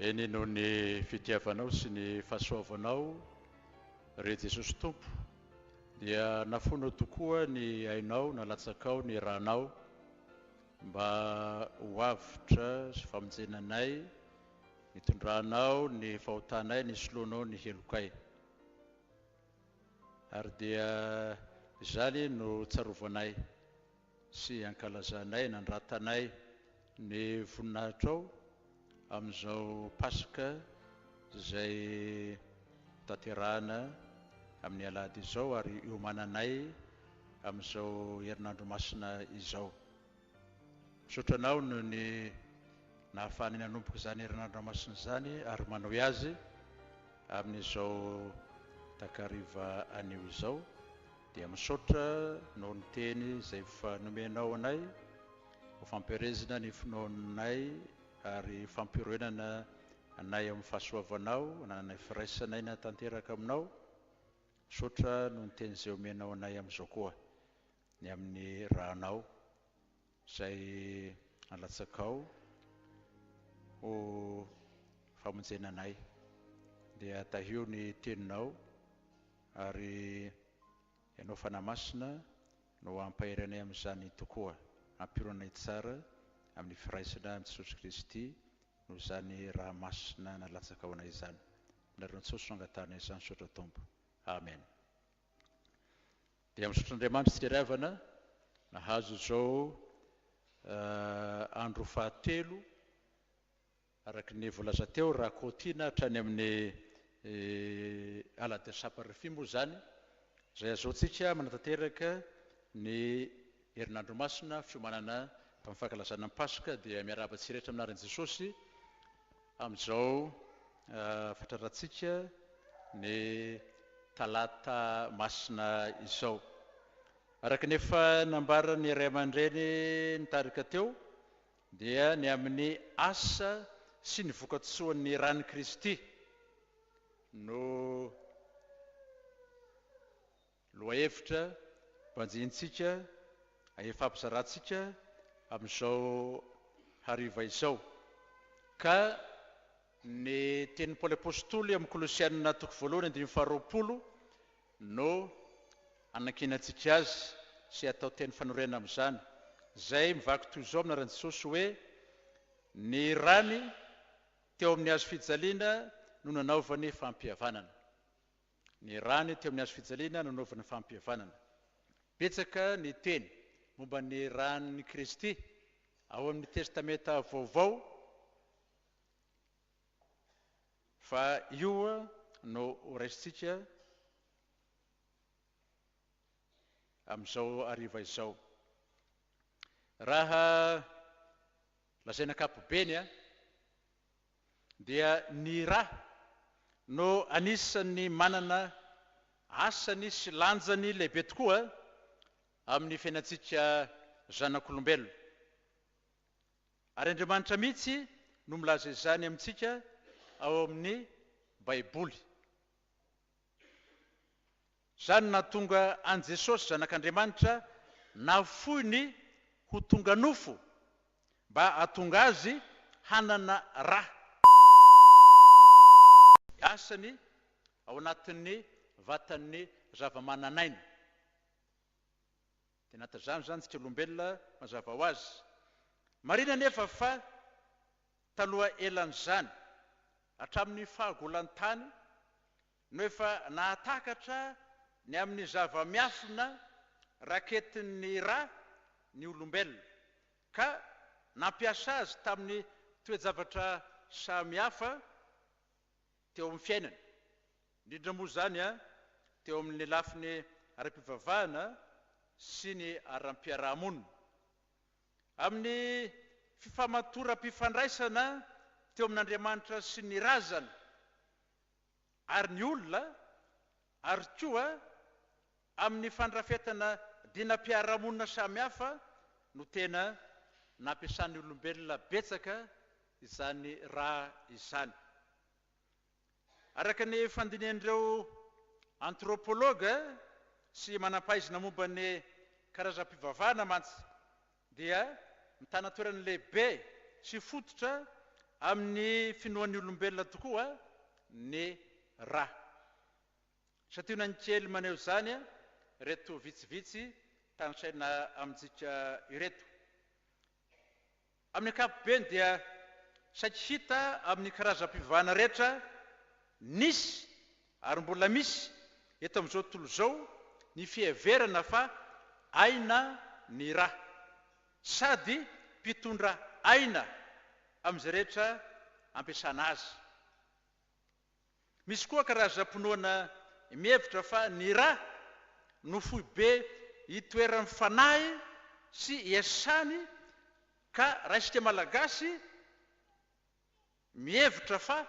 eny noho ny fitiavanao sy ny fahasoavanao re Jesosy Tompo dia nafonao tokoa ny ainao nalatsakao ny ranao mba hoavitra sy famonjenanay nitondranao ny fahotanay ny soloanao ny helokay ary dia izany no tsarovanay sy ankalazanay nandratanay ny voninahitrao amin'izao pasika izay tanterahana amin'ny alahady izao ary iomananay amin'izao herinandro masina izao. Misotranao no ny nahafahany nanomboka izany herinandro masina izany ary manao azy amin'izao takariva anio izao dia misaotra noho ny teny izay efa nomenao anay ho fampiarezana ny finoanay ary fampiroenana anay amin'ny fahasoavanao nananay firaisanay natanteraka aminao. Misaotra noho ny teny izay omenao anay amin'izao koa ny amin'ny rahanao izay alatsakao ho famonjenanay dia tahio ny teninao ary ianao fanamasina no ampaheranay amin'izany tokoa, ampironay tsara amin'ny firaisana amin'ny Jesosy Kristy no izany raha masina nalatsaka ao anay izany. Nareo Jesosy no angatahana izany sotra Tompo. Amen. Dia misaotra Andriamanitra tsy ravana nahazo izao andro fahatelo araka ny voalaza teo raha kotiana hatrany amin'ny alahady saparify moa izany izay azaontsika manatanteraka ny herinandro masina fiomanana amin'ny fankalazana ny Pasika dia miarahaba tsiraiitra aminaran'i Jesosy amin'izao fatrarantsika ny talata masina izao. Araka ny efa nambarany Ray aman-dreny nitarika teo dia ny amin'ny asa sy ny vokatsoan'ny ran'i Kristy no lohahevitra mbanjintsika efampizaratsika amin'izao hariva izao. Ka ny tenin'ny Paoly Apôstôly amin'ny Kolosianina toko voalohany 2:20 no anakinantsika azy sy atao teny fanorena amin'izany izay mivaky toy izao aminaran'i Jesosy hoe ny rany teo amin'ny hazo fijaliana no nanaovany fampihavanana. Ny rany teo amin'ny hazo fijaliana no nanaovany fampihavanana. Betsaka ny teny momba ny ran'ny Kristy ao amin'ny testamenta vaovao fa io no raisintsika amin'izao hariva izao. Raha lazaina ankapobeny dia ny rà no anisan'ny manana asany sy lanjany lehibe tokoa amin'ny fiainantsika zanak'olombelona. Ary Andriamanitra mihitsy no milaza izany amintsika ao amin'ny Baiboly. Izany nahatonga an Jesosy zanak'Andriamanitra nafoiny ho tonga nofo mba hahatonga azy hanana rà asany ao anatin'ny vatan'ny zava-mananaina. Tena tazany zany tsika olombelona mazava ho azy. Marina nefa fa taloha elan'izany hatramin'ny fahagolan'ny tany no efa nahatakatra ny amin'ny zava-miafina raketin'ny rà ny olombelona ka nampiasa azy tamin'ny toe-javatra samihafa teo amin'ny fiainana. Indrindra moa izany teo amin'ny lafiny ara-pivavahana sy ny aram-piarahamonina. Amin'ny fifamatoram-pifandraisana teo amin'Andriamanitra sy ny razana ary ny olona ary koa amin'ny fandrafetana dinam-piarahamonina samihafa no tena nampiasan'ny olombelona betsaka izany rà izany. Araka ny fandinihan'ireo antropôloga sy manam-pahaizana momba ny karazam-pivavahana mantsy dia mitana toerana lehibe sy fototra amin'ny finoan'ny olombelona tokoa ny ra. Satria na ny kely maneho zany reto vitsivitsy tanisaina amintsika ireto. Amin'ny ankapobeny dia saky hita amin'ny karazam-pivavahana rehetra nisy ary mbola misy eto amin'izao tontolo izao ny fiheverana fa aina ny ra, sady mpitondra aina amin'izay rehetra ampiasana azy. Misy koa karazam-pinoana mihevitra fa ny ra no fohy be hitoeran'ny fanahy sy iasany, ka raha isika malagasy mihevitra fa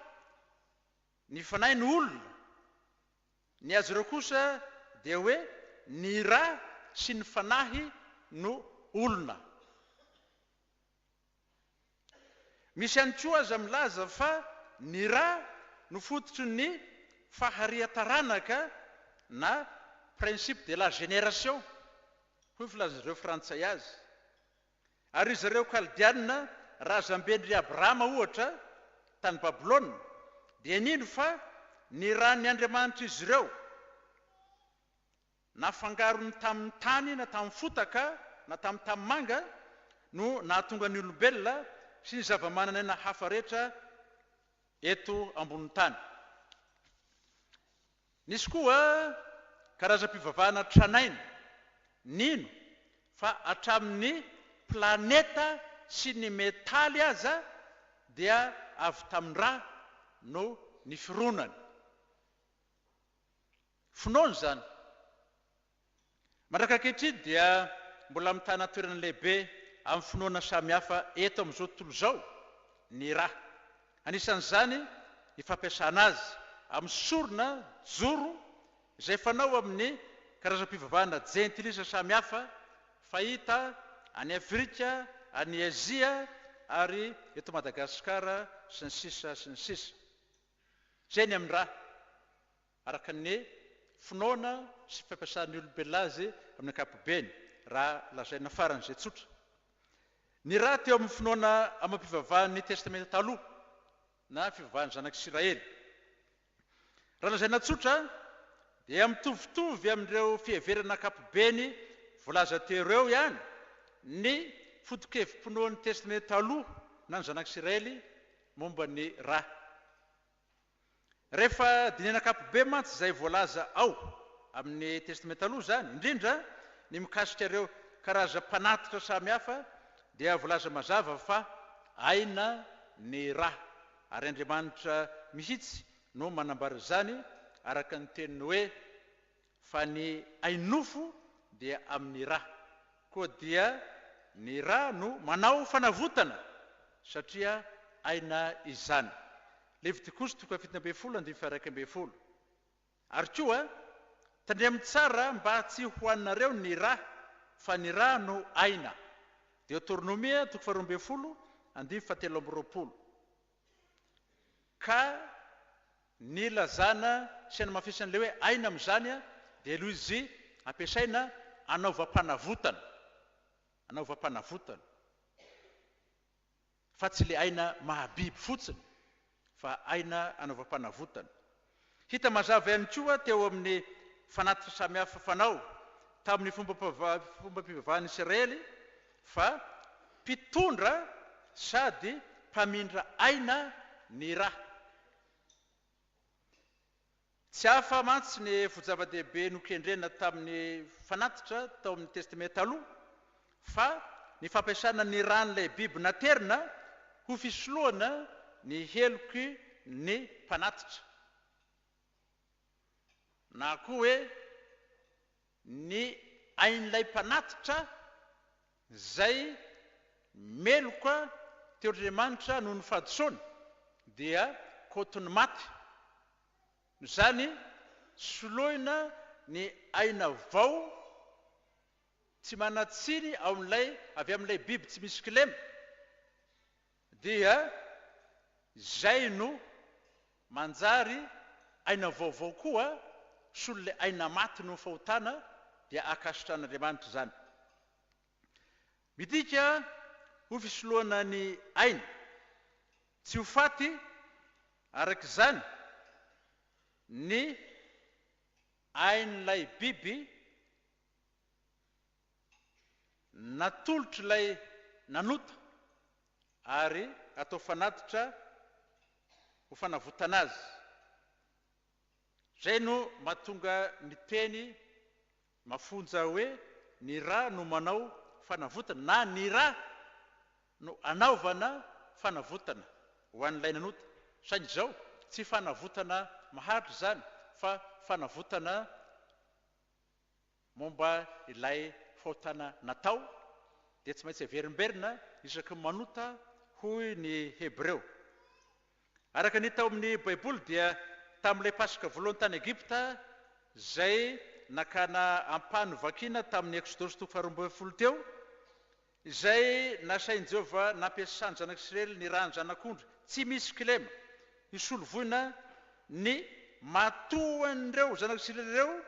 ny fanahy ny olona, ny azy ireo kosa dia hoe ny ra sy ny fanahy no olona. Misy ihany koa aza milaza fa ny ra no fototry ny faharian-taranaka na principe de la génération, hoy filazan'ireo frantsay azy. Ary izy ireo kaldiana razam-bendry Abrahama ohatra tany Babilôna dia nino fa ny ra ny Andriamanitra izy ireo nafangarony tamin'ny tany na tamin'ny fotaka na tamin'ny tanimanga no nahatonga ny olombelona sy ny zava-mananaina hafa rehetra eto ambony tany. Nisy koa karazam-pivavahana tranainy, nino fa hatramin'ny planeta sy ny metaly aza dia avy tamin'ny ra no ny fironany. Finoana zany. Mandrakaketry dia mbola mitana toerana lehibe amin'ny finoana samihafa eto amin'izao tontolo izao ny ra. Anisan'izany ny fampiasana azy amin'ny sorona joro izay fanao amin'ny karazam-pivavahana jentilisa samihafa fahita any Afrika, any Azia ary eto Madagasikara sy ny sisa sy ny sisa. Zay ny amin'ny ra, araka ny finoana sy fampiasan'ny olombelona azy amin'ny ankapobeny, raha lazaina faran'izay tsotra. Ny ra teo amin'ny finoana amam-pivavahan'ny testamenta taloha na fivavahan'ny zanak'Israely. Raha lazaina tsotra dia mitovitovy amin'ireo fiheverana ankapobeny voalaza teo ireo ihany ny foto-kevim-pinoan'ny testamenta taloha na ny zanak'Israely momba ny ra. Rehefa dinihana ankapobe mantsy izay voalaza ao amin'ny testamenta taloha zany, indrindra ny mikasika ireo karazam-panatitra samihafa dia voalaza mazava fa aina ny ra, ary Andriamanitra mihitsy no manambara izany araka ny teniny hoe fa ny ainofo dia amin'ny ra, koa dia ny ra no manao fanavotana satria aina izany. Levitikosy 17:1-11. Ary koa tandremo tsara mba tsy hoaninareo ny ra fa ny ra no aina. Deuteronomia 12:17. Ka ny lazana sy ny mafisana hoe aina amin'izany dia aloha izy ampiasaina anaovam-panavotana, anaovam-panavotana, fa tsy le aina mahabiby fotsiny fa aina anaovam-panavotana. Hita mazava ihany koa teo amin'ny fanatitra samihafa fanao tamin'ny fomba-pivavahan'ny Israely fa mpitondra sady mpamindra aina ny ra. Tsy hafa mantsy ny vojava-dehibe nokendrena tamin'ny fanatitra tao amin'ny testamenta taloha fa ny fampiasana ny ran'ilay biby naterina ho fisoloana ny heloky ny mpanatitra, na koa hoe ny ain'ilay mpanatitra zay meloka teo Andriamanitra noho ny fahadisoany dia kotony maty. Zany soloina ny aina vao tsy manatsiny ao amin'ilay avy amin'ilay biby tsy misy kilema, dia zay no manjary aina vaovao koa solon'ilay aina maty no fahotana dia akasitran'Andriamanitra zany. Midika ho fisoloana ny aina tsy ho faty arak'izany ny ain'ilay biby natolotra ilay nanota ary atao fanatitra ho fanavotana azy. Zay no mahatonga ny teny mafonja hoe ny ra no manao fanavotana na ny ra no anaovana fanavotana ho an'ilay nanota. Saingy zao tsy fanavotana maharitra zany fa fanavotana momba ilay fahotana natao dia tsy maintsy averimberina isaky manota hoy ny Hebreo. Araka ny tao amin'ny Baiboly dia tamin'ilay pasika voalohany tany Egipta zay nakana ampano vakina tamin'ny Exodosy 12 teo, izay nasain'i Jehovah nampiasany zanak'Israely ny rany zanak'ondry tsy misy kilema isolovoina ny matoan'ireo zanak'Israely ireo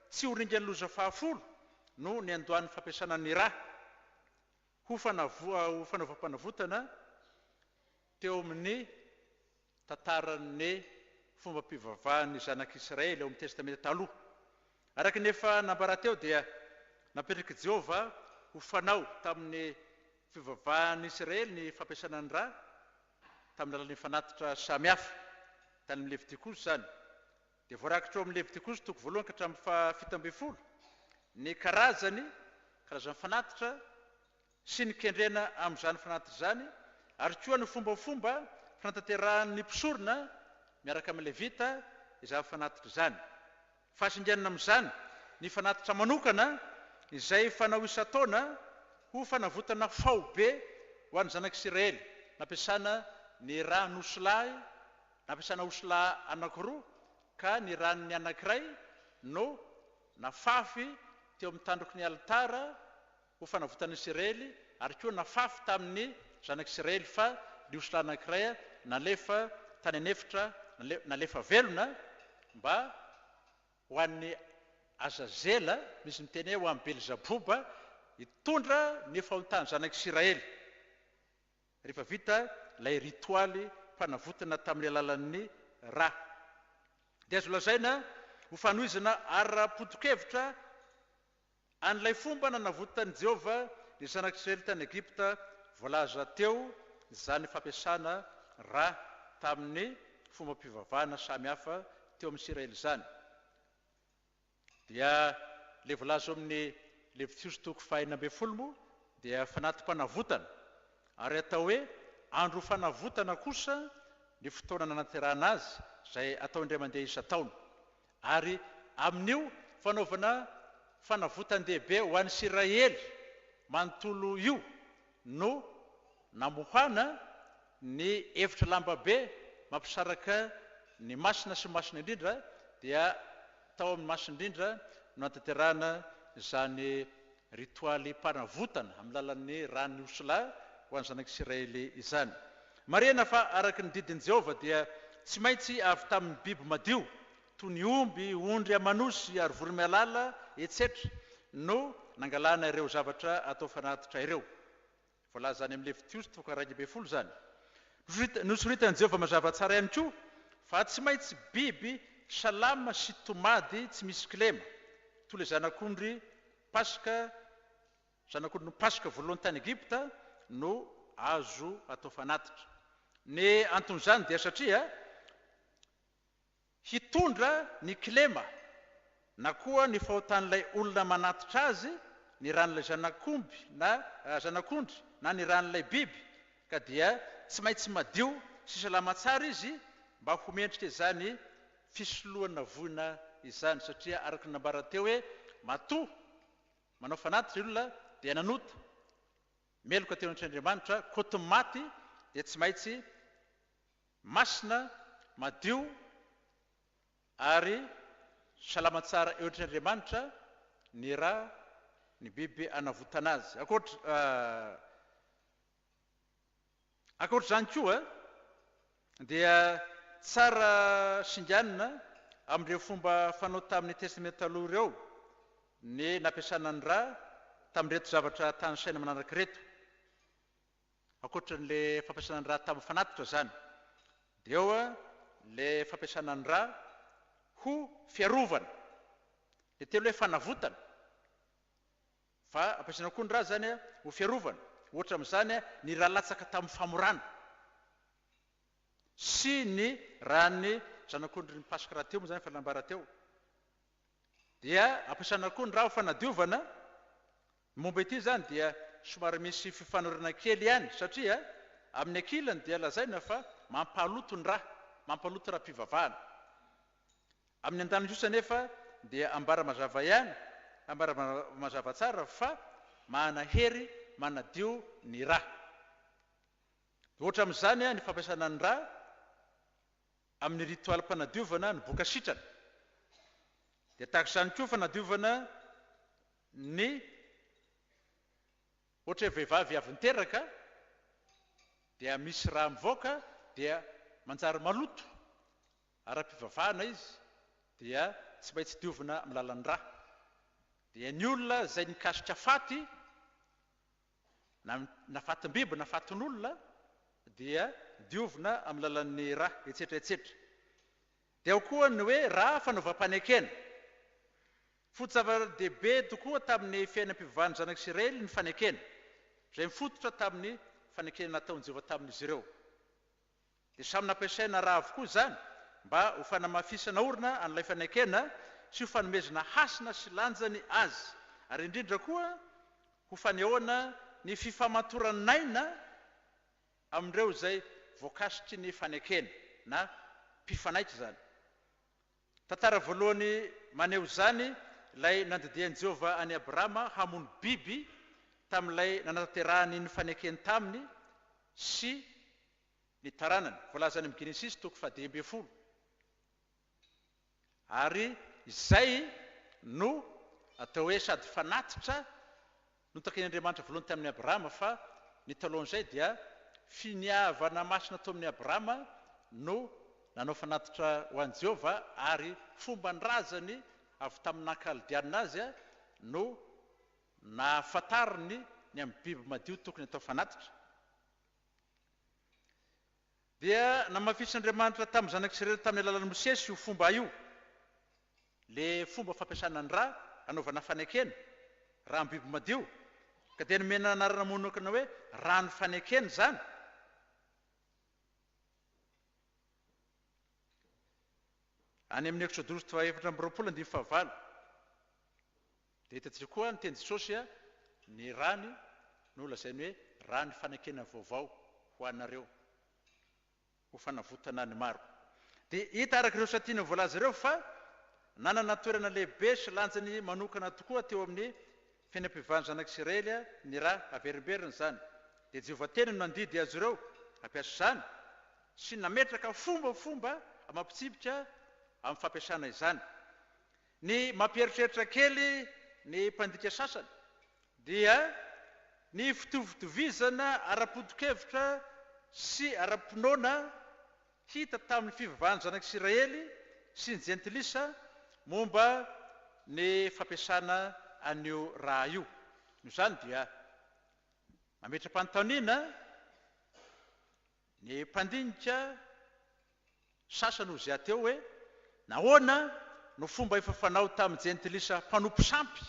tsy ho ringan'ny loza fahafolo no ny andohan'ny fampiasana ny ra ho fanaovam-panavotana teo amin'ny tantaran'ny fomba mpivavahan'ny zanak'Israely eo amin'ny testamenta taloha. Araka ny efa nambara teo dia napetraky Jehovah ho fanao tamin'ny fivavahan'ny Israely ny fampiasana ny ra tamin'ny alalan'ny fanatitra samihafa tany amin'ny Levitikosy zany. Dia voarakitra eo amin'ny Levitikosy toko voalohany ka hatramin'ny fahafito ambin'ny folo ny karazan'ny fanatitra sy ny kendrena amin'izany fanatitra zany, ary koa ny fombafomba fanatanterahany mpisorona miaraka amin'ny Levita izany fanatitra zany. Fahasinganana amin'izany ny fanatitra manokana izay fanao isan-taona ho fanavotana faobe ho an'ny zanak'Israely, nampiasana ny ra nosilay, nampiasana osilay anankiroa ka ny ran'ny anankiray no nafafy teo amin'ny tandroky ny alitara ho fanavotana Israely, ary koa nafafy tamin'ny zanak'Israely fa ny osilay anankiray nalefa tany anefitra, nalefa velona mba ho an'ny Azazela, misy miteny ho amin'ny Belzebuba, hitondra ny fahotany zanak'Israely rehefa vita ilay ritoaly fanavotana tamin'ny alalan'ny ra. Dia azo lazaina ho fanohizana ara-potokevitra an'ilay fomba nanavotan'i Jehovah ny zanak'Israely tany Egipta voalaza teo izany fampiasana ra tamin'ny fomba mpivavahana samihafa teo amin'ny Israely zany. Dia le voalaza amin'ny Levitikosy toko fahaenina ambin'ny folo moa dia fanatim-panavotana, ary atao hoe andro fanavotana kosa ny fotoana nanaterahana azy izay atao indray mandeha isan-taona. Ary amin'io fanaovana fanavotan-dehibe ho an'ny Israely manontolo io no namohana ny hevitra lambabe mampisaraka ny masina sy masina indrindra, dia tao amin'ny masina indrindra no natanterahana izany ritoaly mpanavotana amin'ny lalan'ny rany osilay ho an'ny zanak'Israely izany. Marena fa araka ny didin'i Jehovah dia tsy maintsy avy tamin'ny biby madio toy ny omby, ondry amanosy ary voromailala etc. no nangalana ireo zavatra atao fanatitra ireo. Voalaza any amin'ny Levitikosy toko 2:1 zany. Nosoritany Jehovah mazava tsara ihany koa fa tsy maintsy biby salama sy tomady tsy misy kilema toy ilay zanak'ondry pasika voalohany tany Egipta no azo atao fanatitra. Ny anton'izany dia satria hitondra ny kilema na koa ny fahotan'ilay olona manatitra azy ny ran'ilay zanak'ondry na ny ran'ilay biby, ka dia tsy maintsy madio sy salama tsara izy mba ho mendrika izany fisoloana voina izany, satria araka ny nambara teo hoe matoa manao fanatitra ny olona dia nanota meloka teo an'Andriamanitra koty maty, dia tsy maintsy masina madio ary salama tsara eo an'Andriamanitra ny ra ny biby anavotana azy. Akoatr'izany koa dia tsara singanina amin'ireo fomba fanao tamin'ny testamenta taloha ireo ny nampiasana ny ra tamin'ireto zavatra tany saina manaraka reto, akoatran'le fampiasana ny ra tamin'ny fanatitra zany. dia eo le fampiasana ny ra ho fiarovana, le telo hoe fanavotana, fa ampiasana koa ny ra zany ho fiarovana, ohatra amin'izany ny raha latsaka tamin'ny famorana sy ny raha ny zanak'ondry ny pasika rahateo moa zany fanambara-teo, dia ampiasana koa ny raha ho fanadiovana. Momba ity zany dia somary misy fifanorana kely ihany satria amin'ny ankilany dia lazaina fa mampaloto ny raha, mampaloto raha-pivavahana. Amin'ny andaniny kosa nefa dia ambara mazava ihany, ambara mazava tsara fa manahery manadio ny raha. Ohatra amin'izany ny fampiasana ny raha amin'ny ritualim-panadiovana ny boka sitrana, dia tahaka izany koa fanadiovana ny ohatra hoe vehivavy avy niteraka dia misy raha mivoaka dia manjary maloto ara-pivavahana izy, dia tsy maintsy diovina amin'ny lalan'ny raha. Dia ny olona izay nikasika faty na fatim-biby na fatin'olona dia diovina amin'ny lalan'ny raha etsetra etsetra. Dia ao koa ny hoe raha fanaovam-panekena, foto-zava-dehibe tokoa tamin'ny fiainam-pivavahany zanak'Isiraely ny fanekena, izay mifototra tamin'ny fanekena nataon'i Jehovah tamin'izy ireo. Dia samy nampiasaina raha avokoa izany mba ho fanamafisana orina an'ilay fanekena sy ho fanomezana hasina sy lanjany azy, ary indrindra koa ho fanehoana ny fifamatoranaina amin'ireo izay voakasitry ny fanekena na mpifanaitra zany. Tantara voalohany maneho izany ilay nandidian'i Jehovah any Abrahama hamono biby tamin'ilay nanatanterahany ny fanekeny taminy sy ny taranany, voalaza any amin'ny Genesis 1:10. Ary izay no atao hoe sady fanatitra notaken'Andriamanitra voalohany tamin'ny Abrahama, fa ny talohan'izay dia finiavana masina tao amin'ny Abrahama no nanao fanatitra ho an'i Jehovah, ary fomba nrazany avy tamin'ny nankalidianina azy no nahafantariny ny amin'ny biby madio tokony atao fanatitra. Dia namafisin'Andriamanitra tamin'ny zanak'Israely tamin'ny alalan'i Mosesy io fomba io, le fomba fampiasana ny raha anaovana fanekena, raha biby madio, ka dia nomena anarana monokana hoe rano fanekena zany. Any amin'ny Exodus 4:24 dia hitantsika koa ny teny Jesosy ny rany no lazainy hoe rany fanekena vaovao ho anareo, ho fanavotana ny maro. Dia hita araka ireo satiana voalaza ireo fa nanana toerana lehibe sy lanjany manokana tokoa teo amin'ny fiainam-pivavahany zanak'Isiraely ny raha averimberina zany. Dia Jehovah teny no nandidy azy ireo hampiasa izany sy nametraka fombafomba amampitsipika amin'ny fampiasana izany. Ny mampieritreritra kely ny mpandika sasany dia ny fitovitovizana ara-potokevitra sy ara-pinoana hita tamin'ny fivavahany zanak'Isiraely sy ny jentilisa momba ny fampiasana an'io raha io. Noho izany dia mametra-panontaniana ny mpandinika sasany ho zay ateo hoe nahoana no fomba efa fanao tamin'ny jentilisa mpanompo sampy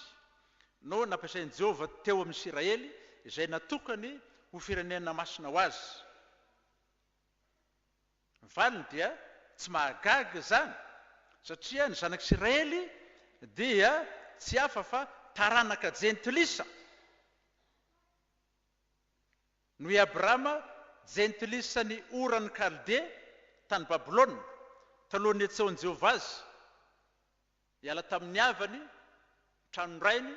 no nampiasain'i Jehovah teo amin'ny Israely izay natokany ho firenena masina ho azy. Ny valiny dia tsy mahagaga zany satria ny zanak'Isiraely dia tsy hafa fa taranaka jentilisa. Noho i Abrahama jentilisa ny orany Kalde tany Babilôna talohan'ny etseon'i Jehovah azy, hiala tamin'ny havany, tranondrainy,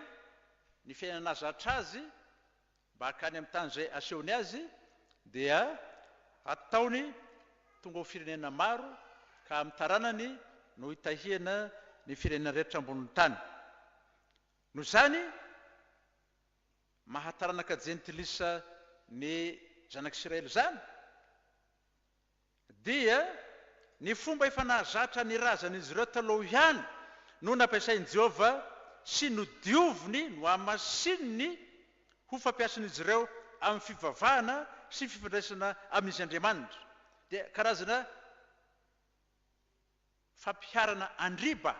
ny fiainana zatra azy mba hakany amin'ny tany izay asehony azy, dia ataony tonga ho firenena maro ka amin'ny taranany no hitahihana ny firenena rehetra ambonin'ny tany. Noho izany mahataranaka jentilisa ny zanak'Isiraely zany dia ny fomba efa nahazatra ny razan'izy ireo taloha ihany no nampiasain'i Jehovah sy nodioviny no hamasininy ho fampiasan'izy ireo amin'ny fivavahana sy fifandraisana amin'izy Andriamanitra. Dia karazana fampiharana andriba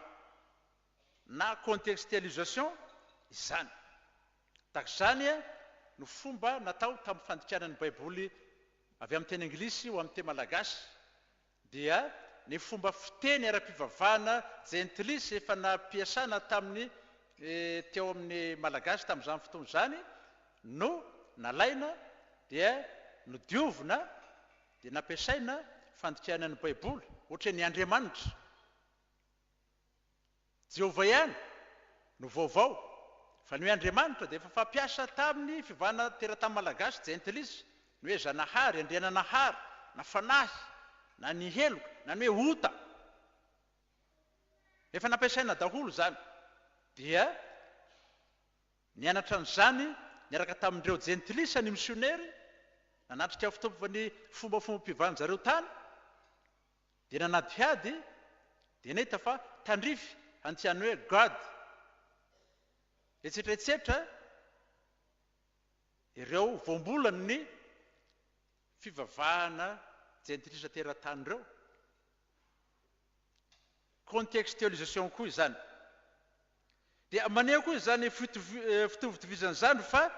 na contextualisation izany. Tak'izany no fomba natao tamin'ny fandikanan'ny baiboly avy amin'ny teny anglisy ho amin'ny teny malagasy dia ny fomba fiteny ara-pivavahana gentlisy efa nampiasana tamin'ny teo amin'ny malagasy tamin'izany fotoana izany no nalaina dia nodiovina dia nampiasaina fandikanan'ny baiboly ohatra ny Andriamanitra. Jehova ihany no vaovao fa ny hoe Andriamanitra dia efa fampiasa tamin'ny fivavahana teratany malagasy gentlisy ny hoe Zanahary, Andriananahary, na fanahy, na ny heloka, na ny hoe ota. Efa nampiasaina daholo zany. Dia nianatra an'izany niaraka tamin'ireo gentlisy ny misionery nanatrika fitompova ny fombafomba mpivahana zareo tany dia nanadiady dia nahita fa tandrify antiany hoe God. Etsetretsetra ireo voambolany ny fivavahana gentlisy teratany ireo. Contextualisation koa izany. Dia maneho koa izany fitovitovizan'izany fa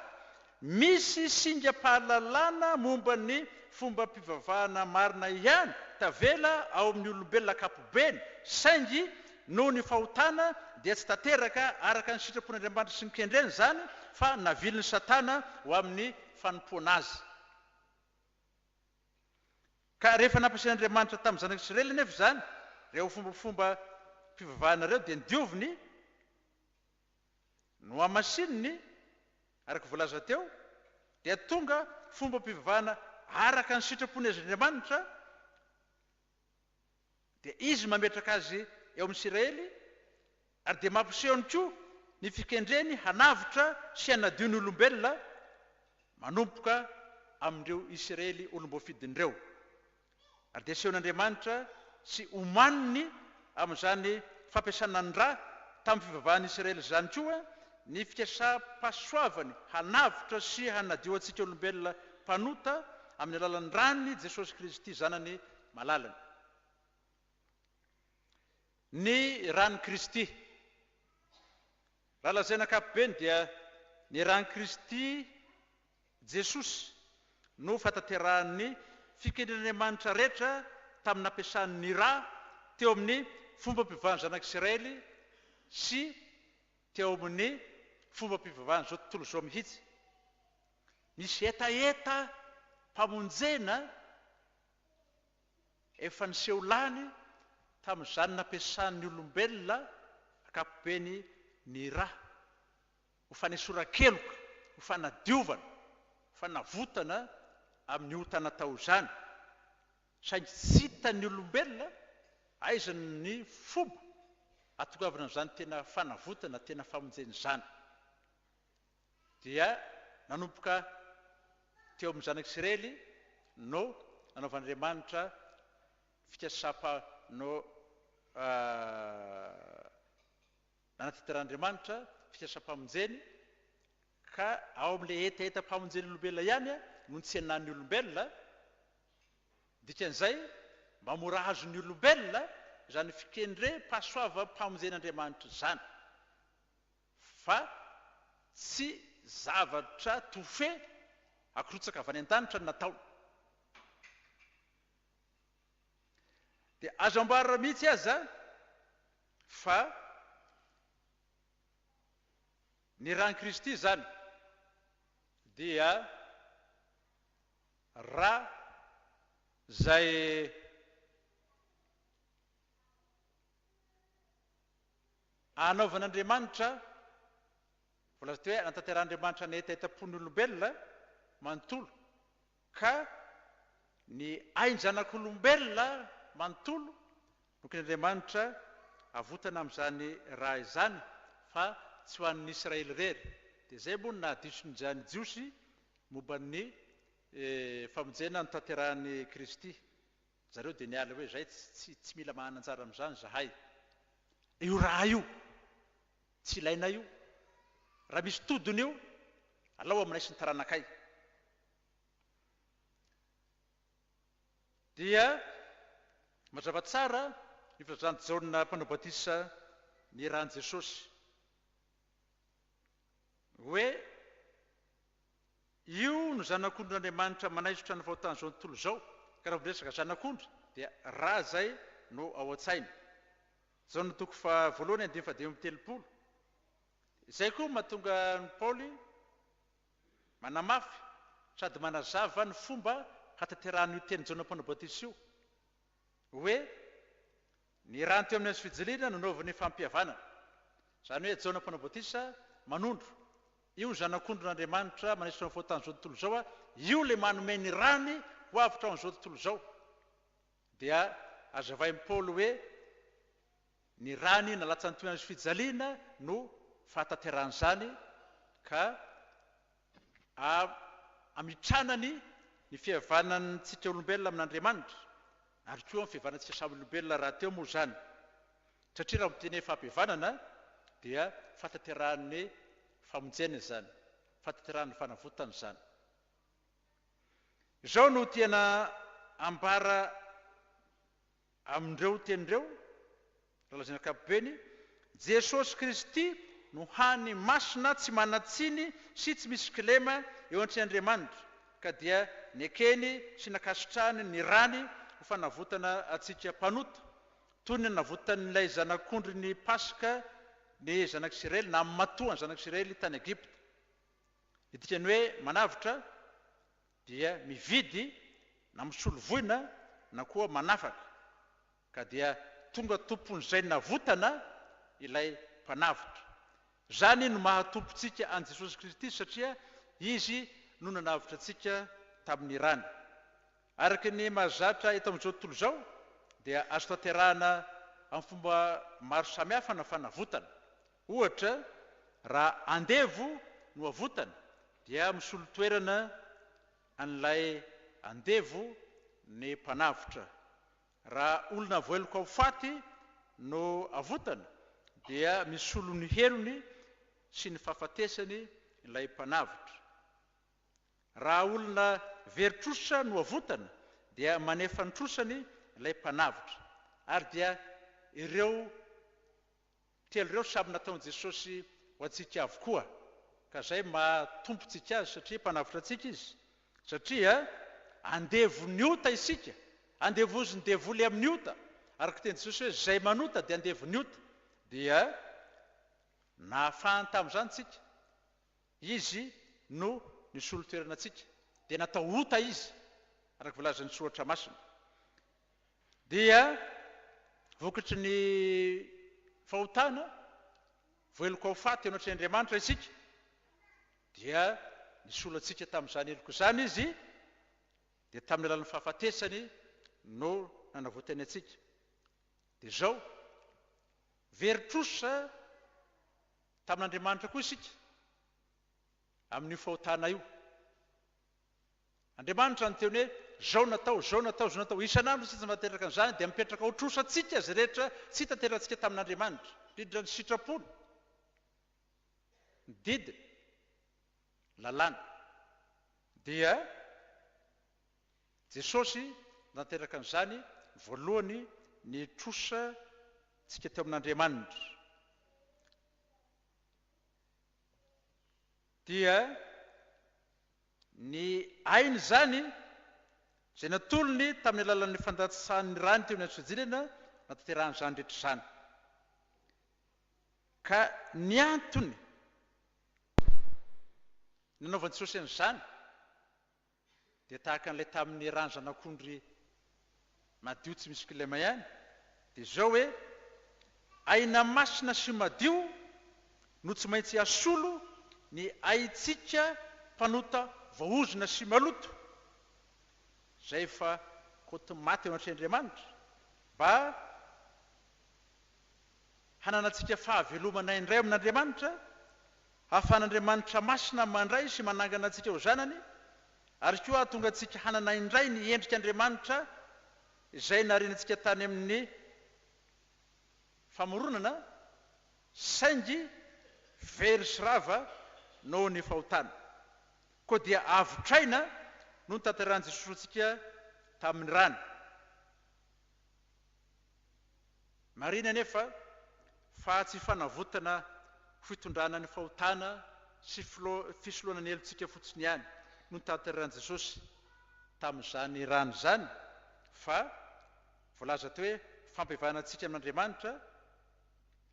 misy singam-pahalalana momba ny fomba mpivavahana marina ihany tavela ao amin'ny olombelona ankapobeny saingy noho ny fahotana dia tsy tanteraka araka ny sitrapon'Andriamanitra sy ny kendreny zany fa naviliny Satana ho amin'ny fanompoana azy. Ka rehefa nampiasain'Andriamanitra tamin'ny zanak'Israely nefa zany ireo fombafomba mpivavahana ireo dia nidioviny no amasininy araka voalaza teo dia tonga fomba mpivavahana araka ny sitrapony Andriamanitra dia izy mametraka azy eo amin'ny Israely ary dia mampisehony koa ny fikendreny hanavitra sy hanadio ny olombelona manomboka amin'ireo Israely olom-boafidin'ireo. Ary dia asehon'Andriamanitra sy omaniny amin'izany fampiasana ny rà tamin'ny fivavahany Israely zany koa ny fikasam-pahasoavany hanavitra sy hanadio antsika olombelona mpanota amin'ny alalan'ny rany Jesosy Kristy zanany malalany. Ny rany Kristy raha lazaina ankapobeny dia ny rany Kristy Jesosy no fataterahany fikendren'Andriamanitra rehetra tamin'ny nampiasan'ny rà teo amin'ny fomba mpivavahana zanak'Israely sy teo amin'ny fomba mpivavahana zao tontolo zao mihitsy. Misy etaeta mpamonjena efa niseho lany tamin'izany nampiasan'ny olombelona ankapobeny ny rà ho fanesoran-keloka, ho fanadiovana, ho fanavotana amin'ny ota natao izany. Saingy tsy hitan'ny olombelona aizany ny fomba atongavana an'izany tena fanavotana, tena famonjena izany. Dia nanomboka teo amin'ny zanak'Israely no nanaovan'Andriamanitra no nanatitran'Andriamanitra fikasam-pamonjeny ka ao amin'ilay etaeta-pamonjeny olombelona ihany no tsy henan'ny olombelona dikan'izay mamora azon'ny olombelona izany fikendre-pahasoava-pamonjen'Andriamanitra zany fa tsy zavatra tofe akorotsaka avy any an-danitra ny nataony. Dia azo ambarana mihitsy aza fa ny rany Kristy zany dia rà zay anaovan'Andriamanitra voalaza teo hoe nantanteran'Andriamanitra ny etaetapony olombelona manontolo ka ny ain-janak'olombelona manontolo nokon'Andriamanitra avotana amin'izany rà izany fa tsy ho an'ny Israely rery. Dia zay moa nahadison'izany jiosy momba ny famonjena ny tanterahan'ny Kristy. Zareo dia niala hoe zay tsy mila mahananjara amin'izany zahay. Io rà io tsy ilaina io. Raha misy todiny io alao aminay ny taranakay. Dia mazava tsara ny fizany jaona mpanao batisa ny rany Jesosy hoe io no zanak'ondrin'Andriamanitra manaisotra ny fahotana zao tontolo zao ka raha miresaka zanak'ondry dia raha zay no ao an-tsainy zao no toko fa voalohany 2:30 izay koa mahatonga ny Paoly manamafy sady manazava ny fomba hatanterahany io teny jaona mpanao batisa io hoe ny rano teo amin'ny fijaliana nanaovany fampihavanana zany hoe jaona mpanao batisa manondro io zanak'ondrin'Andriamanitra manaisotra ny fahotana zao tontolo zao io le manome ny rany ho avitra amin'izao tontolo zao dia azavain'ny Paoly hoe ny rany nalatsany toy ny fijaliana no fahatanteran'izany ka amitranany ny fihavanantsika olombelona amin'Andriamanitra ary koa ny fihavanantsika samy olombelona raha teo moa zany satria raha miteny fampihavanana dia fahatanteran'ny famonjena zany fahatanteran'ny fanavotana zany izao no tena ambara amindreo tenindreo raha lazina ankapobeny Jesosy Kristy no hany masina tsy manatsiny sy tsy misy kilema eo an-tsen'Andriamanitra ka dia nekeny sy nakasitrahany ny rany ho fanavotana atsika mpanota toy ny navotan'ilay zanak'ondry ny Pasika ny zanak'Israely na matoa ny zanak'Israely tany Egypta idikany hoe manavitra dia mividy na misolo voina na koa manafaka ka dia tonga tompon'izay navotana ilay mpanavitra zany no mahatompontsika an Jesosy Kristy satria izy no nanavitra atsika tamin'ny rany araky ny mahazatra eto amin'izao tontolo zao dia azo tanterahana amin'ny fomba maro samihafa na fanavotana ohatra raha andevo no avotana dia misolo toerana an'ilay andevo ny mpanavitra raha olona voeloka ao faty no avotana dia misolo ny helony sy ny fahafatesany ilay mpanavitra raha olona veritrosa no avotana dia manefa ny trosany ilay mpanavitra ary dia ireo telo ireo samy nataon'i Jesosy ho antsika avokoa ka zay mahatompontsika azy satria mpanavitra atsika izy satria andevo ny ota isika andevozy ny devoly amin'ny ota araka teny Jesosy hoe zay manota dia andevo ny ota dia nahafahany tamin'izany tsika izy no nisolo toerana atsika dia natao ota izy araka volazan'ny soratra masina dia vokatry ny fahotana voeloko ao faty eo an-tsen'Andriamanitra isika dia nisolo atsika tamin'izany eloko zany izy dia tamin'ny alalan'ny fahafatesany no nanavotany atsika dia zao veritrosa tamin'Andriamanitra koa isika amin'io fahotana io Andriamanitra ny teny hoe zao natao isan'andro sitsy mahateraka an'izany dia mipetraka ho trosatsika azy rehetra tsy tanterantsika tamin'Andriamanitra indrindra ny sitrapony ny didiny lalàna dia Jesosy nateraka an'izany voalohany ny trosa tsika teo amin'Andriamanitra dia ny ainy zany zay natolony tamin'ny alalan'ny fandatsan'ny rany teo amin'ny fijaliana natanteran'izany rehetra zany ka ny antony nanaovan'i Jesosy an'izany dia tahaka an'ilay tamin'ny rany zanak'ondry madio tsy misy kilema ihany dia zao hoe aina masina sy madio no tsy maintsy asolo ny aintsika mpanota voaozona sy maloto zay fa koty maty eo an-tsen'Andriamanitra mba hananatsika fahavelomana indray amin'Andriamanitra hahafahan'Andriamanitra masina mandray sy manangana atsika ho zanany ary koa tonga atsika hanana indray ny endrika Andriamanitra izay narenantsika tany amin'ny famoronana saingy very sy rava noho ny fahotana koa dia avotraina no ny tanterahany Jesosy atsika tamin'ny rany marina nefa fa tsy fanavotana fitondrana ny fahotana sy fisoloana ny helontsika fotsiny ihany no tanteran'i Jesosy tamin'izany rano zany, fa voalaza teo hoe fampihavanantsika amin'Andriamanitra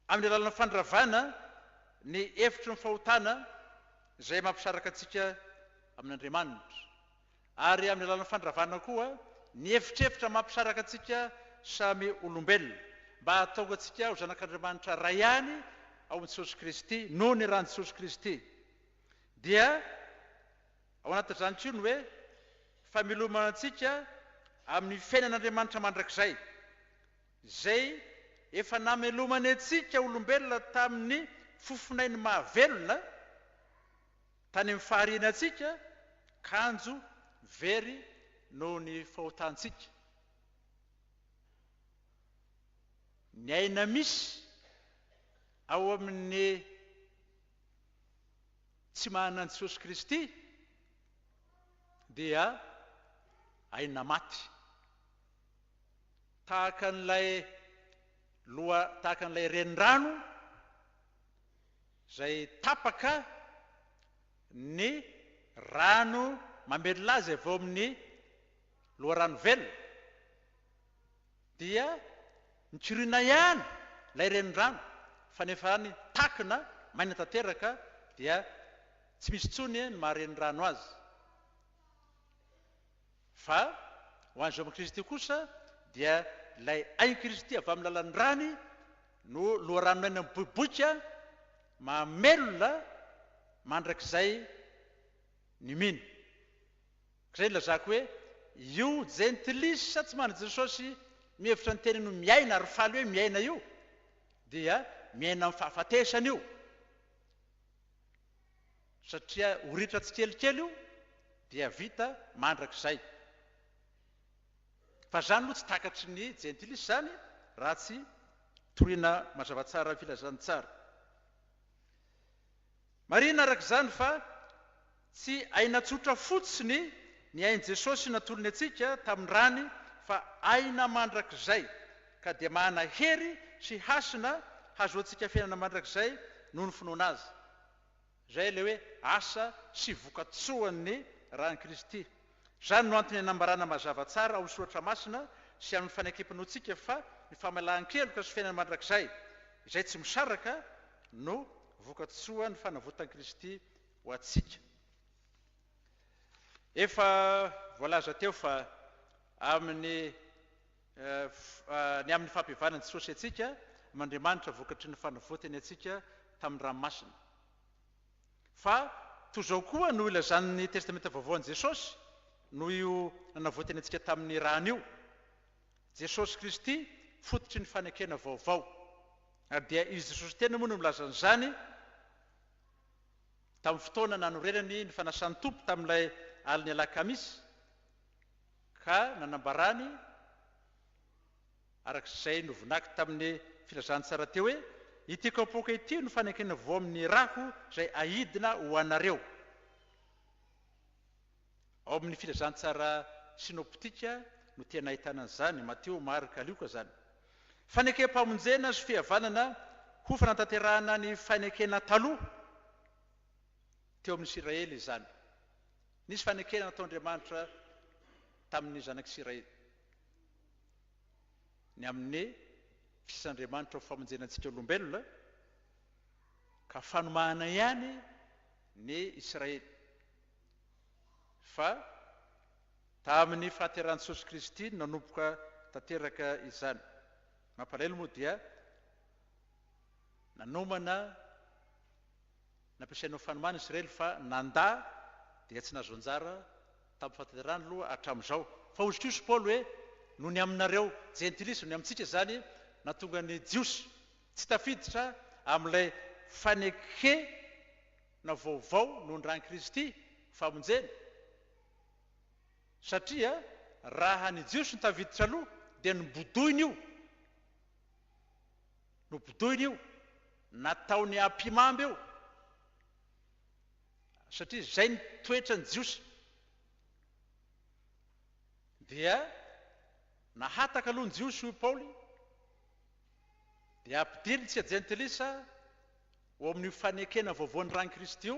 amin'ny alalana fandravana ny hevitry ny fahotana izay mampisaraka antsika amin'Andriamanitra, ary amin'ny alalana fandravana koa ny hevitrevitra mampisaraka antsika samy olombelona mba hahatonga antsika ho zanak'Andriamanitra ray ihany ao amin'i Jesosy Kristy noho ny ran'i Jesosy Kristy. Dia ao anatin'izany koa ny hoe famelomana antsika amin'ny fiainan'Andriamanitra mandrakizay izay efa namelomany antsika olombelona tamin'ny fofinainy mahavelona tany amin'ny fahariana antsika kanjo very noho ny fahotantsika. Ny aina misy ao amin'ny tsy mahanan'i Jesosy Kristy dia aina maty, tahaka an'ilay renirano izay tapaka ny rano mamelona azy avy ao amin'ny loharano velona, dia nitsirina ihany ilay renirano fa nefa ny takina maina tanteraka dia tsy misy tsony ny maharenirano azy. Fa ho an'izao amin'i Kristy kosa dia ilay ain' Kristy avy amin'ny lalan'ny rany no loharano aina miboiboika mamelona mandrakizay ny mino. Izay ilazako hoe io jentilisa tsy mana Jesosy mihevitra ny teniny miaina ary faly hoe miaina io dia miaina amin'ny fahafatesana io, satria horitra tsikelikely io dia vita mandrakizay. Fa zany aloha tsy takatry ny jentilisa zany raha tsy toriana mazava tsara filazany tsara. Marina araka izany fa tsy aina tsotra fotsiny ny ain' Jesosy natolony antsika tamin'ny rany, fa aina mandrakizay ka dia mahana hery sy hasina hahazoantsika fiainana mandrakizay noho ny finoana azy. Izay ilay hoe asa sy vokatsoan'ny ran'i Kristy. Izany no antony hanambarana mazava tsara ao soratra masina sy amin'ny fanekempanontsika fa ny famalahan-keloka sy fiainana mandrakizay izay tsy misaraka no vokatsoa ny fanavotan'i Kristy ho antsika. Efa voalaza teo fa amin'ny fampihavanan'i Jesosy antsika amin'Andriamanitra vokatry ny fanavotany antsika tamin'ny ranomasina. Fa toy izao koa no ilazan'ny testamenta vaovao an'i Jesosy no io nanavotany antsika tamin'ny rano io. Jesosy Kristy fototry ny fanekena vaovao, ary dia izy Jesosy tena moa no milaza an'izany tamin'ny fotoana nanorenany ny fanasan'ny tompo tamin'ilay aliny alakamisy, ka nanambarany arak'izay novinaky tamin'ny filazantsara teo hoe ity kapoaka ity no fanekena vaovao amin'ny rako izay ahidina ho anareo. Ao amin'ny filazantsara sinoptika no tena ahitana an'izany, Mateo, Marika, Lioka zany. Fanekem-pamonjena sy fihavanana ho fanantanterahana ny fanekena taloha teo amin'ny Israely izany. Nisy fanekena nataon'Andriamanitra tamin'ny zanak'Israely. Ny amin'ny fisain'Andriamanitra ho famonjenantsika olombelona ka fanomahana ihany ny Israely. Fa tamin'ny fahateran'i Jesosy Kristy nanomboka tanteraka izany. Mampalahelo moa dia nanomana nampiasainao fanomana Israely fa nandà dia tsy nahazo anjara tamin'ny fahaterana aloha hatramin'izao. Fa ozy kosa Paoly hoe noho ny aminareo jentilisa, ny amintsika zany nahatonga ny jiosy tsy tafiditra amin'ilay fanekena vaovao noho ny ran'i Kristy famonjena. Satria raha ny jiosy ny tafiditra aloha dia nobodoiny io, nataony ampimamby eo, satria izay ny toetra ny jiosy. Dia nahataka aloha ny jiosy io Paoly dia ampidiriny tsy ajentilisa ho amin'ny fanekena vaovoan'ny rany Kristy io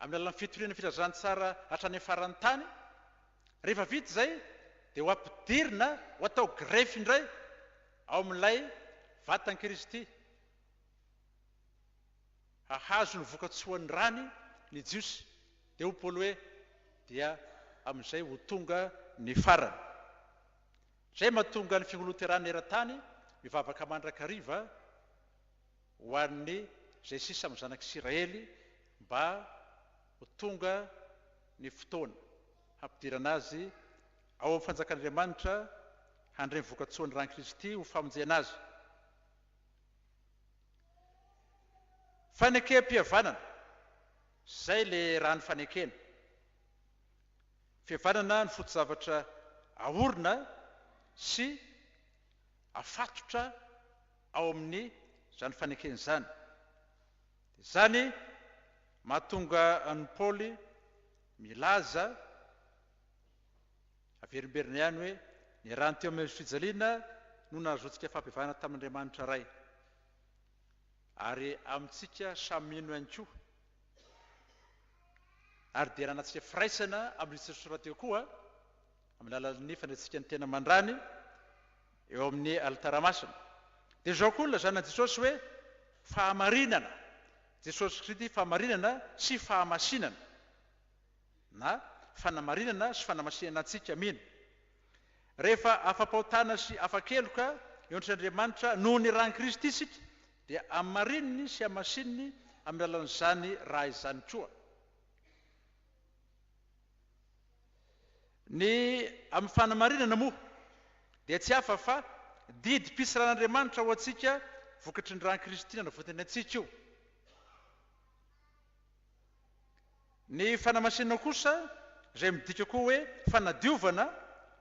amin'ny alalan'ny fitoriana filazantsara hatrany faran'ny tany. Rehefa vita zay dia ho ampidirina ho atao grefy indray ao amin'ilay vatany Kristy, hahazo ny vokatsoan'ny rany ny jiosy. Dia ho Paoly hoe dia amin'izay ho tonga ny farany. Zay mahatonga ny fingoloterana eran-tany mivavaka mandrakariva ho an'ny zay sisa amin'ny zanak'Isiraely mba ho tonga ny fotoana hampidirana azy ao amin'ny fanjakan'Andriamanitra handray ny vokatsoan'ny rany Kristy ho famonjena azy. Fanekem-pihavanana, zay le rany fanekena. Fihavanana ny foto-zavatra ahorona sy afatotra ao amin'ny zany fanekena zany. Zany mahatonga an'i Paoly milaza averimberina ihany hoe ny rany teo amin'ny fijaliana no nahazoantsika fampihavana tamin'Andriamanitra ray. Ary amintsika samy mino ihany koa. Ary dia ranantsika firaisana amin'ny soratra eo koa amin'ny alalan'ny fandraitsika ny tena mandrany eo amin'ny altara-masina. Dia zao koa lazana Jesosy hoe fahamarinana. Jesosy Kristy fahamarinana sy fahamasinana, na fanamarinana sy fanamasinana antsika mino. Rehefa afa-pahotana sy afa-keloka eo an'Andriamanitra noho ny rany Kristy isika, dia amarininy sy amasininy amin'ny alalan'izany raha izany koa. Ny amin'ny fanamarinana moa dia tsy hafa fa didy mpisy-ran'Andriamanitra ho antsika vokatry ny rany Kristy nanavotany antsika io. Ny fanamasinana kosa izay midika koa hoe fanadiovana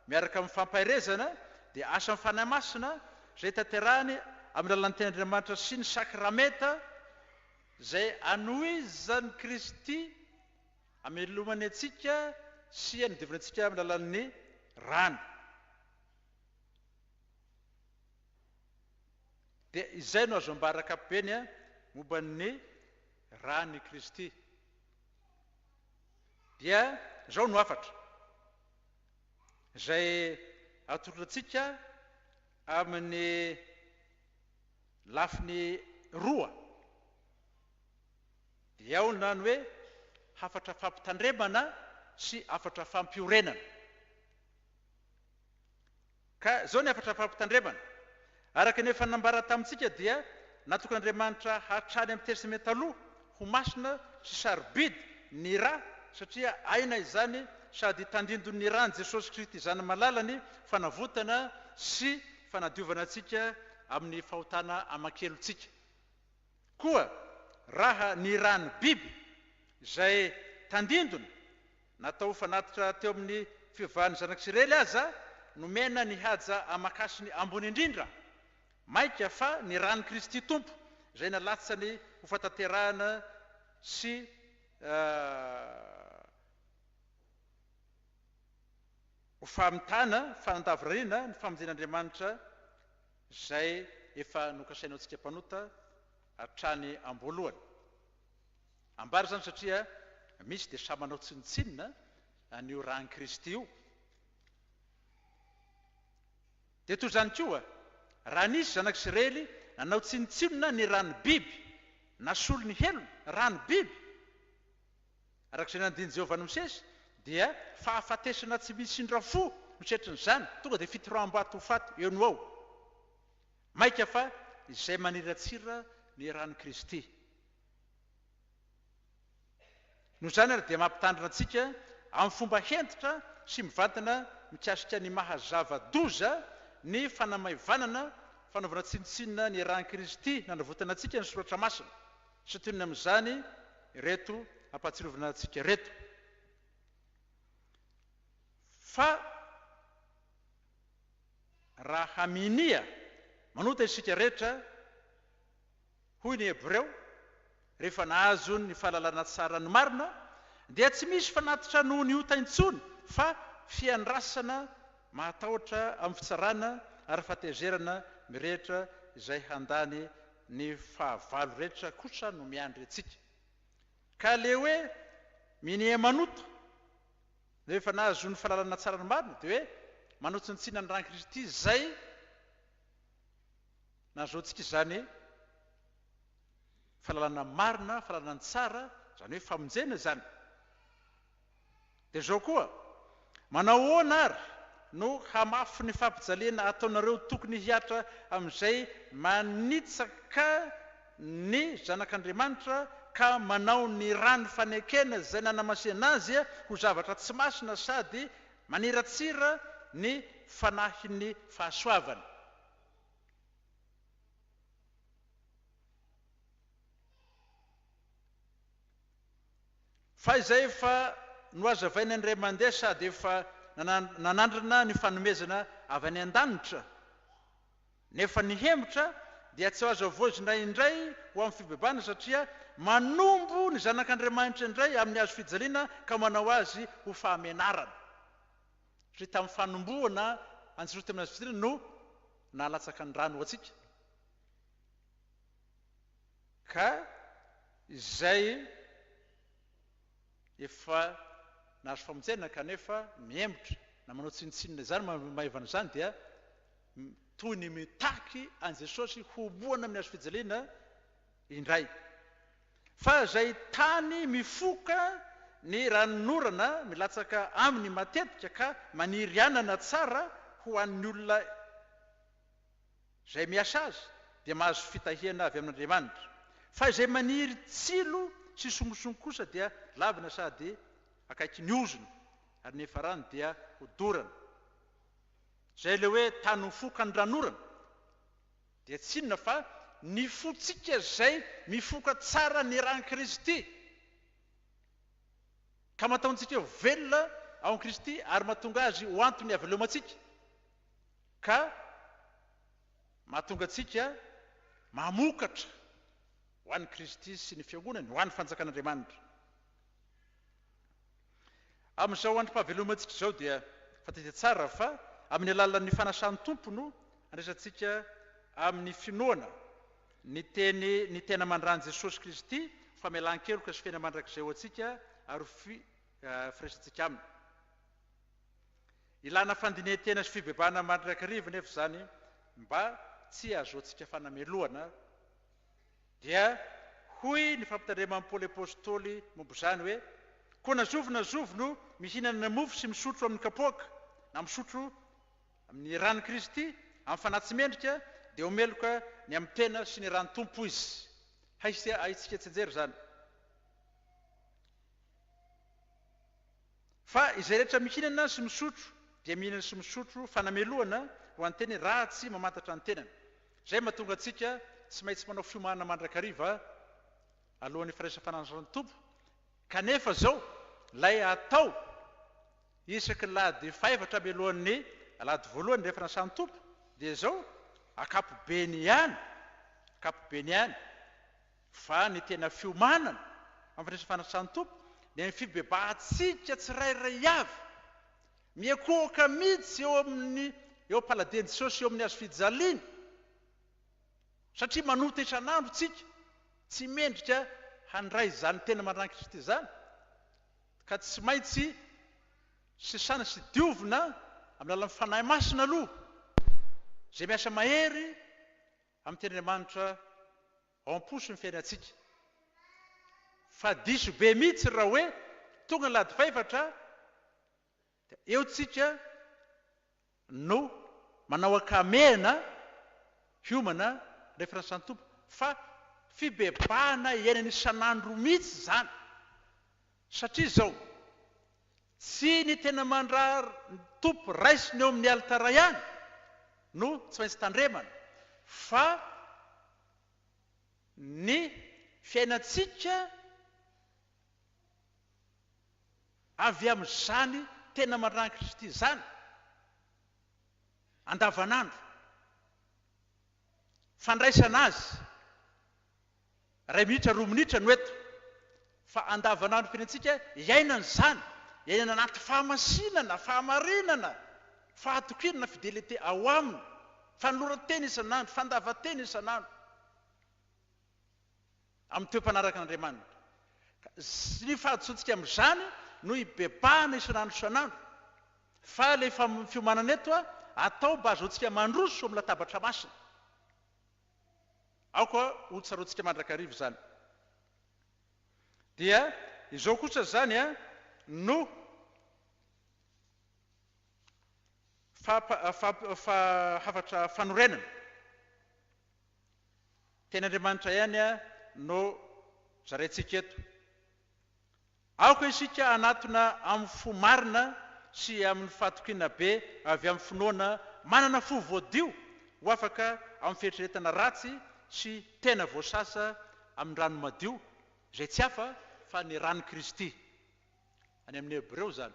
miaraka amin'ny fampaherezana dia asan'ny fanahy masina izay tanterahany amin'ny alalan'ny ten'Andriamanitra sy ny sakramenta izay anohizan'ny Kristy hamelomany antsika sy hanadiovana antsika amin'ny alalan'ny rano. Dia izay no azo ambaraka ampeny momba ny rany Kristy. Dia zao no afatra izay atolotratsika amin'ny lafiny roa. Dia ao nany hoe hafatra fampitandremana sy afatra fampiorenana. Ka zao ny afatra fampitandremana. Araka ny efa nambara tamintsika dia natokan'Andriamanitra hatrany amin'ny testamenta aloha ho masina sy sarobidy ny ra, satria aina izany sady tandindony ny rany Jesosy Kristy izany malalany fanavotana sy fanadiovana antsika amin'ny fahotana aman-kelotsika. Koa raha ny rany biby izay tandindony natao fanatitra teo amin'ny fihavan'ny zanak'Isiraely aza nomena ny haja amakasiny ambony indrindra, maika fa ny rany Kristy tompo izay nalatsany ho fatanterahana sy ho famitana fanandavirana ny famonjen'Andriamanitra izay efa nokasainao antsika mpanota hatrany am-boalohany. Ambara zany satria misy dia samy manao tsinitsinina an'io rany Kristy io. Dia toy izany koa raha nisy zanak'Isiraely nanao tsinitsinina ny rany biby, nasolo ny helony rany biby, arak'izay nandiny Jehovah ny Mosesy, dia fahafatesana tsy misy indra fo mitsetrin'izany, tonga dia fitoraham-bato ho faty eo no ao. Maika fa izay maniratsira ny rany Kristy. Noho izany ary dia mampitandrina antsika amin'ny fomba hentitra sy mivantana mikasika ny mahazava-doza ny fanamaivanana fanaovana tsinitsinina ny rany Kristy nanavotana antsika ny soratra masina. Satonina amin'izany reto ampatsirovana antsika reto. Fa raha haminia manota isika rehetra hoy ny Hebreo rehefa nahazo ny fahalalana tsara ny marina, dia tsy misy fanatitra noho ny ota intsony fa fiandrasana mahatahotra amin'ny fitsarana ary fahatezerana mirehitra izay handany ny fahavalo rehetra kosa no miandry atsika. Ka le hoe minia manota rehefa nahazo ny fahalalana tsara ny marina dia hoe manoto ny tsinany ran Kristy zay nahazoantsika izany fahalalana marina, fahalalana tsara, zany hoe famonjena zany. Dia zao koa manao ahoana ary no hamafy ny fampijaliana ataonareo tokony hiatra amin'izay manitsaka ny zanak'Andriamanitra ka manao ny rano fanekena zay nanamasina azy ho zavatra tsy masina sady maniratsira ny fanahin'ny fahasoavana. Fa izay efa noazavainy indray mandeha sady efa nanandrana ny fanomezana avy any an-danitra, nefa ny hemotra dia tsy azo avoazina indray ho amin'ny fibebana satria manombo ny zanak'Andriamanitra indray amin'ny hazo fijaliana ka manao azy ho fahamenarana. Satria tamin'ny fanomboana an'Jesosy tamin'ny hazo fijaliana no nalatsaka ny rano ho atsika. Ka izay efa nahazo famonjena kanefa mihemotra na manao tsinitsinina izany maivana izany dia toy ny mitaky an' Jesosy hoboana amin'ny hazo fijaliana indray. Fa izay tany mifoka ny ranonorana milatsaka aminy matetika ka maniry anana tsara ho an'ny olona izay miasa azy dia mahazo fitahiana avy amin'Andriamanitra. Fa izay maniry tsilo sy songosongo kosa dia lavina sady akaiky ny ozona ary ny efarany dia hodorana. Izay le hoe tany mifoka ny ranonorana dia tsy inona fa ny fotsika zay mifoka tsara ny ran Kristy ka mataontsika velona ao Kristy ary mahatonga azy ho antony havelomantsika ka mahatonga atsika mamokatra ho an'ny Kristy sy ny fiangonany, ho an'ny fanjakan'Andriamanitra. Amin'izao androm-pahavelomantsika izao dia fatete tsara fa amin'ny alalan'ny fanasan'ny tompony andraisantsika amin'ny finoana ny tena mandrany Jesosy Kristy famelan-keloka sy fiaina mandrakizay ho atsika ary firaisantsika aminy. Ilana fandinihantena sy fibebana mandrakariva nefa zany mba tsy ahazoantsika fanameloana dia hoy ny fampitandremana Paoly apôstôly momba izany hoe koa nazovo mihinana mofo sy misotro amin'ny kapoaka na misotro amin'ny rano Kristy amin'ny fanatsy mendrika dia homeloka ny amin'ny tena sy ny rano tompo izy. Haitsika tsy anjery zany. Fa izay rehetra mihinana sy misotro dia mihinana sy misotro fanameloana ho an'ny teny raha tsy mamantatra ny tenany. Izay mahatonga atsika tsy maintsy manao fiomana mandrakariva alohan'ny firaisam-panasan'ny tompo. Kanefa zao lay atao isaky lady faefatra mialohan'ny alady voalohany rehefa nasan'ny tompo dia zao akapobeny ihany fa ny tena fiomanana amin'ny firaisam-panasan'ny tompo dia ny fibebahantsika tsirairay avy miakohaka mihitsy eo am-paladeny Jesosy eo amin'ny hazo fijaliana satria manota isan'andro tsika tsy mendrika handray zany tena mandrany Kristy zany ka tsy maintsy sesana sy diovina amin'ny alalan'ny fanahy masina aloha zay miasa mahery amin'ny ten'Andriamanitra ao am-poso ny fiainantsika. Fa diso be mihitsy raha hoe tonga ny lady faefatra eo tsika no manao akamena hiomana rehefa nasan'ny tompo fa fibebahana iainany isan'andro mihitsy zany. Satria zao tsy ny tena mandrary ny tompo raisiny eo amin'ny alitara ihany no tsy maintsy tandremana fa ny fiainantsika avy amin'izany tena mandrany Kristy zany andavanandro fandraisana azy ray minitra roa minitra no eto fa andavanandro fiainantsika iainana zany, iainana anaty fahamasinana, fahamarinana, fahatokirana, fidelité ao aminy fanoloran-teny isan'andro, fandavan-teny isan'andro amin'ny toem-panaraka an'Andriamanitra. Ny fahaditsontsika amin'izany no ibebahana isan'andro isan'andro. Fa ilay fiomanana eto atao mba azahoantsika mandroso amin'ny latabatra masina. Aoka ho tsaroantsika mandrakariva izany. Dia izao kosa zany no hafatra fanorenana. Ten'Andriamanitra ihany no zaraintsika eto. Aoka isika anatona amin'ny fo marina sy amin'ny fahatokina be avy amin'ny finoana manana fo voadio ho afaka amin'ny fieritreretana ratsy sy tena voasasa amin'ny rano madio izay tsy hafa fa ny rano Kristy. Any amin'ny Hebreo zany.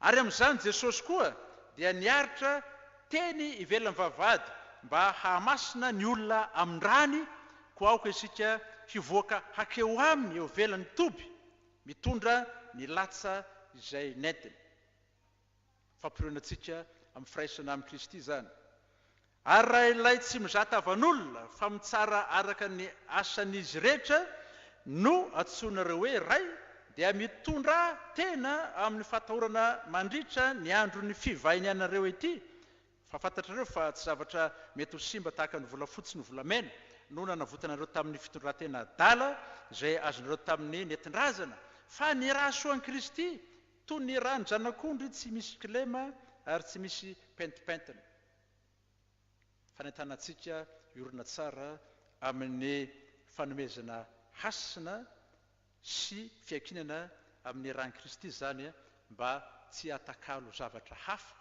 Ary amin'izany Jesosy koa dia niaritra teny ivelan'ny vavahady mba hahamasina ny olona amin'ny rany, koa aoka isika hivoaka hakeo aminy eo ivelan'ny toby mitondra ny latsa izay nentiny. Fampirionantsika amin'ny firaisana amin'ny Kristy zany. Ary raha ilay tsy mizata avan'olona fa mitsara araka ny asan'izy rehetra no antsoinareo hoe ray, dia mitondra tena amin'ny fatahorana mandritra ny andro ny fivahinianareo ety. Fa fantatrareo fa tsy zavatra mety ho simba tahaka ny volafotsy ny volamena no nanavotanareo tamin'ny fitondran-tena adala izay azonareo tamin'ny nentin-drazana. Fa ny raha soan'i Kristy toy ny raha ny janak'ondry, tsy misy kilema ary tsy misy pentipentina. Fanentanantsika iorina tsara amin'ny fanomezana hasina sy fiankinana amin'ny ran'i Kristy zany mba tsy hatakalo zavatra hafa.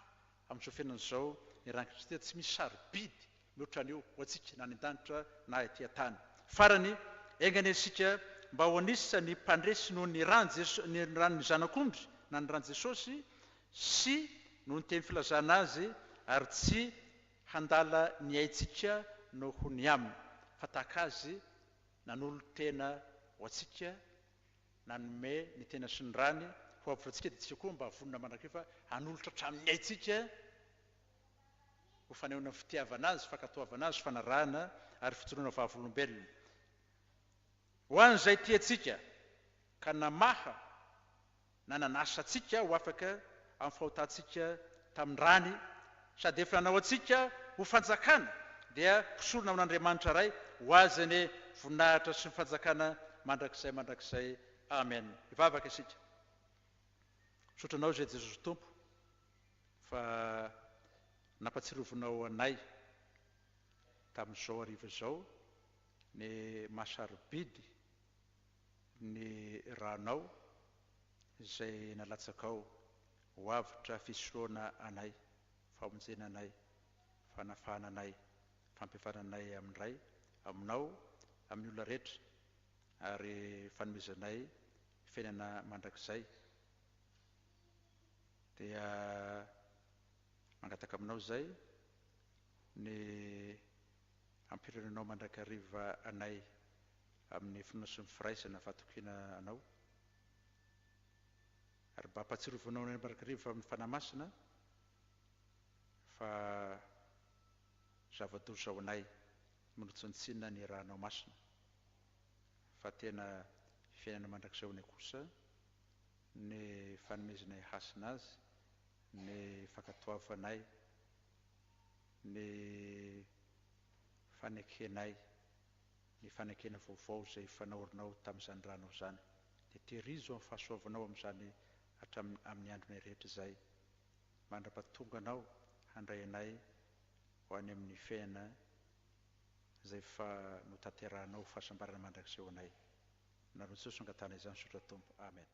Amin'izao fiainan'izao ny ran'i Kristy tsy misy sarobidy mihoatra an'io ho antsika na ny an-danitra na etỳ an-tany. Farany aingana isika mba ho anisa ny mpandresy noho ny ran'ny zanak'ondry na ny ran'i Jesosy sy noho ny teny filazana azy, ary tsy handala ny aintsika noho ny aminy. Fa tahaka azy nanolo tena ho antsika, nanome ny tena sy ny rany ho avy antsika, dia tsika koa mba vonona mandrakariva hanolotra hatramin'ny aintsika ho fanehoana fitiavana azy, fankatoavana azy, fanarahana ary fijoroana vavolombelona. Ho an'izay tiantsika ka namaha na nanasa antsika ho afaka amin'ny fahotantsika tamin'ny rany, sady efa nanao antsika ho fanjakana, dia hosorona amin'Andriamanitra ray ho azy ny voninahitra sy ny fanjakana mandrakizay. Amen. Ivavaka isika. Sotranao zay Jesosy Tompo fa nampatsirovinao anay tamin'izao ariva izao ny mahasarobidy ny ranao izay nalatsakao ho avitra fisoroana anay, famonjena anay, fanafahana anay, fampiafananay amin'ny ray aminao, amin'ny olona rehetra, ary fanomezanay fiainana mandrakizay. Dia mangataka aminao zay ny ampirenanao mandrakariva anay amin'ny finoana sy ny firaisana fahatokina anao, ary mba hampatsirovinao ny mandrakariva amin'ny fanahy masina fa zava-doza ho anay manontsinontsina ny rahanao masina, fa tena fiainana mandrakizay ho anay kosa ny fanomezanay hasina azy, ny fankatoavanay, ny fanekenay, ny fanekena vaovao izay fanaorinao tamin'izany ranao zany. Dia tehirizo amin'ny fahasoavanao amin'izany amin'ny andronay rehetra izay. Mandra-pahatonga anao handray anay ho any amin'ny fiainana izay fa notanterahanao fahasambarana mandrakizay ho anay. Naroa Jesosy angatana izany sotra Tompo. Amen.